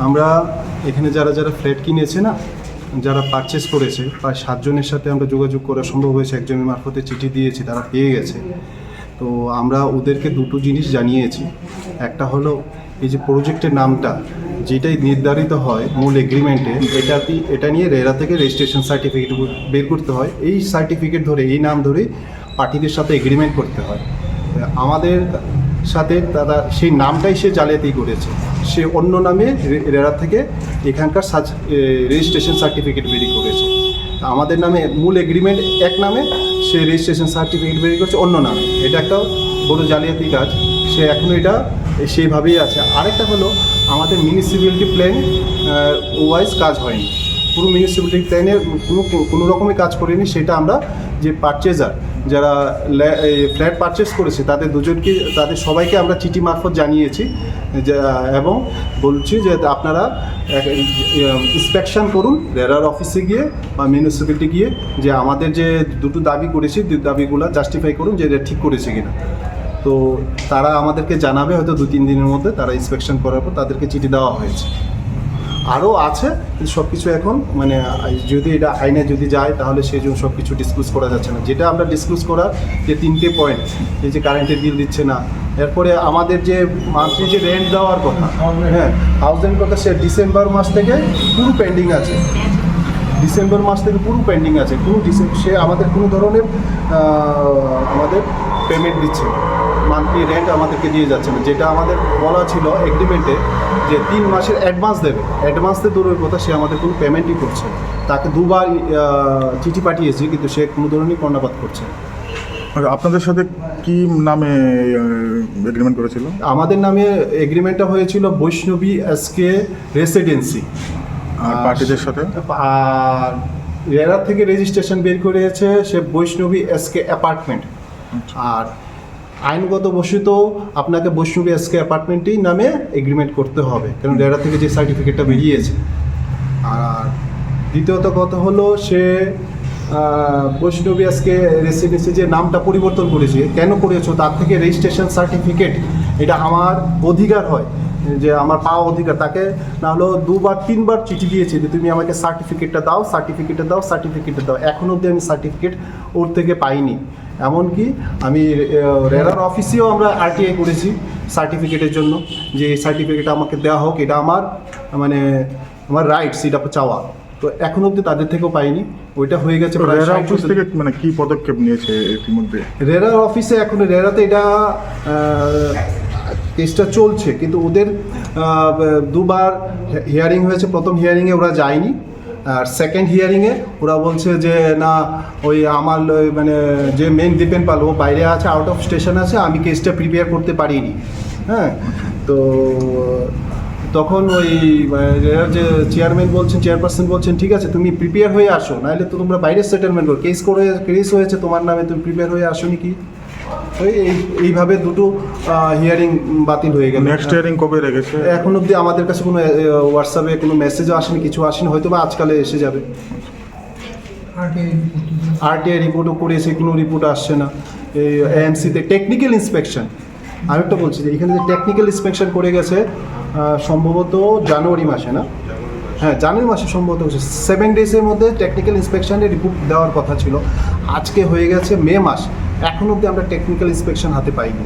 আমরা এখানে যারা যারা ফ্ল্যাট কিনেছে না, যারা পারচেস করেছে প্রায় 7 জনের সাথে আমরা যোগাযোগ করা সম্ভব হয়েছে। একজনের মারফতে চিঠি দিয়েছি, তারা পেয়ে গেছে। তো আমরা ওদেরকে দুটো জিনিস জানিয়েছি। একটা হলো এই যে প্রজেক্টের নামটা যেটাই নির্ধারিত হয় মূল এগ্রিমেন্টে, এটা নিয়ে রেরা থেকে রেজিস্ট্রেশন সার্টিফিকেট বের করতে হয়। এই সার্টিফিকেট ধরে, এই নাম ধরে পার্টিদের সাথে এগ্রিমেন্ট করতে হয়। আমাদের সাথে তারা সেই নামটাই সে জালিয়াতি করেছে। সে অন্য নামে রেরা থেকে এখানকার রেজিস্ট্রেশন সার্টিফিকেট বেরি করেছে। আমাদের নামে মূল এগ্রিমেন্ট এক নামে, সে রেজিস্ট্রেশন সার্টিফিকেট বেরি করেছে অন্য নামে। এটা একটা বড় জালিয়াতি কাজ। সে এখনও এটা সেইভাবেই আছে। আরেকটা হলো আমাদের মিউনিসিপ্যালিটি প্ল্যান ওয়াইজ কাজ হয়নি। পুরো মিউনিসিপ্যালিটি প্ল্যানে কোনো রকমই কাজ করিনি। সেটা আমরা যে পারচেজার যারা ফ্ল্যাট পারচেস করেছে তাদের সবাইকে আমরা চিঠি মারফত জানিয়েছি এবং বলছি যে আপনারা ইন্সপেকশন করুন রেরার অফিসে গিয়ে বা মিউনিসিপ্যালিটি গিয়ে, যে আমাদের যে দুটো দাবি করেছি দাবিগুলো জাস্টিফাই করুন যে এটা ঠিক করেছে কিনা। তো তারা আমাদেরকে জানাবে হয়তো 2-3 দিনের মধ্যে। তারা ইন্সপেকশন করার পর তাদেরকে চিঠি দেওয়া হয়েছে। আরও আছে, কিন্তু সব কিছু এখন মানে যদি এটা আইনে যদি যায় তাহলে সেই জন্য সব কিছু ডিসক্লোজ করা যাচ্ছে না। যেটা আমরা ডিসক্লোজ করার যে 3টে পয়েন্ট, এই যে কারেন্টের বিল দিচ্ছে না, এরপরে আমাদের যে মান্থলি যে রেন্ট দেওয়ার কথা, হ্যাঁ হাউস রেন্ট কথা, সে ডিসেম্বর মাস থেকে পুরো পেন্ডিং আছে। ডিসেম্বর মাস থেকে পুরো পেন্ডিং আছে। সে আমাদের কোনো ধরনের আমাদের পেমেন্ট দিচ্ছে, মান্থলি রেন্ট আমাদেরকে দিয়ে যাচ্ছে না। যেটা আমাদের বলা ছিল এগ্রিমেন্টে যে 3 মাসের অ্যাডভান্স দেবে, অ্যাডভান্সে দূরের কথা সে আমাদের কোনো পেমেন্টই করছে। তাকে 2বার চিঠি পাঠিয়েছি, কিন্তু সে কোনো ধরনের কর্ণপাত করছে। আপনাদের সাথে কি নামে এগ্রিমেন্ট করেছিল? আমাদের নামে এগ্রিমেন্টটা হয়েছিল বৈষ্ণবী এসকে রেসিডেন্সি। আর পার্টিদের সাথে আর রেরা থেকে রেজিস্ট্রেশন বের করেছে সে বৈষ্ণবী এসকে অ্যাপার্টমেন্ট। আর আইনগত বশত আপনাকে বৈষ্ণবী এসকে অ্যাপার্টমেন্টেই নামে এগ্রিমেন্ট করতে হবে, কারণ রেরা থেকে যে সার্টিফিকেটটা বেরিয়েছে। আর দ্বিতীয়ত কথা হলো সে বৈষ্ণবী এসকে রেসিডেন্সি যে নামটা পরিবর্তন করেছে, কেন করেছো তার থেকে রেজিস্ট্রেশন সার্টিফিকেট, এটা আমার অধিকার হয়, যে আমার পাওয়া অধিকার। তাকে না হলো 2-3বার চিঠি দিয়েছি যে তুমি আমাকে সার্টিফিকেটটা দাও, সার্টিফিকেটটা দাও, সার্টিফিকেটটা দাও। এখনও অবধি আমি সার্টিফিকেট ওর থেকে পাইনি। এমনকি আমি রেরার অফিসেও আমরা আরটিআই করেছি সার্টিফিকেটের জন্য, যে এই সার্টিফিকেটটা আমাকে দেওয়া হোক, এটা আমার মানে আমার রাইটস, এটা চাওয়া। তো এখনও অবধি তাদের থেকেও পাইনি। ওইটা হয়ে গেছে। রেরা অফিস থেকে মানে কি পদক্ষেপ নিয়েছে ইতিমধ্যে? রেরার অফিসে এখন রেরাতে এটা কেসটা চলছে, কিন্তু ওদের 2বার হিয়ারিং হয়েছে। প্রথম হিয়ারিংয়ে ওরা যায়নি, আর সেকেন্ড হিয়ারিংয়ে ওরা বলছে যে না, ওই আমার মানে যে মেন ডিপেন্ড পাল ও বাইরে আছে, আউট অফ স্টেশন আছে, আমি কেসটা প্রিপেয়ার করতে পারিনি। হ্যাঁ, তো তখন ওই যে চেয়ারপারসন বলছেন ঠিক আছে তুমি প্রিপেয়ার হয়ে আসো, নাহলে তো তোমরা বাইরে সেটেলমেন্ট করো। কেস হয়েছে তোমার নামে, তুমি প্রিপেয়ার হয়ে আসোনি কি? এইভাবে দুটো হিয়ারিং বাতিল হয়ে গেল। নেক্সট হিয়ারিং কবে রেখেছে? এখন অবধি আমাদের কাছে কোনো হোয়াটসঅ্যাপে কোনো মেসেজও আসেনি, কিছু আসেনি। হয়তো বা আজকালে এসে যাবে। আরটিআই রিপোর্টও করেছে, কোনো রিপোর্ট আসছে না। এই এএমসিতে টেকনিক্যাল ইন্সপেকশন, আরেকটা বলছি যে এখানে যে টেকনিক্যাল ইন্সপেকশন করে গেছে সম্ভবত জানুয়ারি মাসে, না হ্যাঁ জানুয়ারি মাসে সম্ভবত 7 ডেজের মধ্যে টেকনিক্যাল ইন্সপেকশনের রিপোর্ট দেওয়ার কথা ছিল। আজকে হয়ে গেছে মে মাস, এখন অবধি আমরা টেকনিক্যাল ইন্সপেকশন হাতে পাইনি।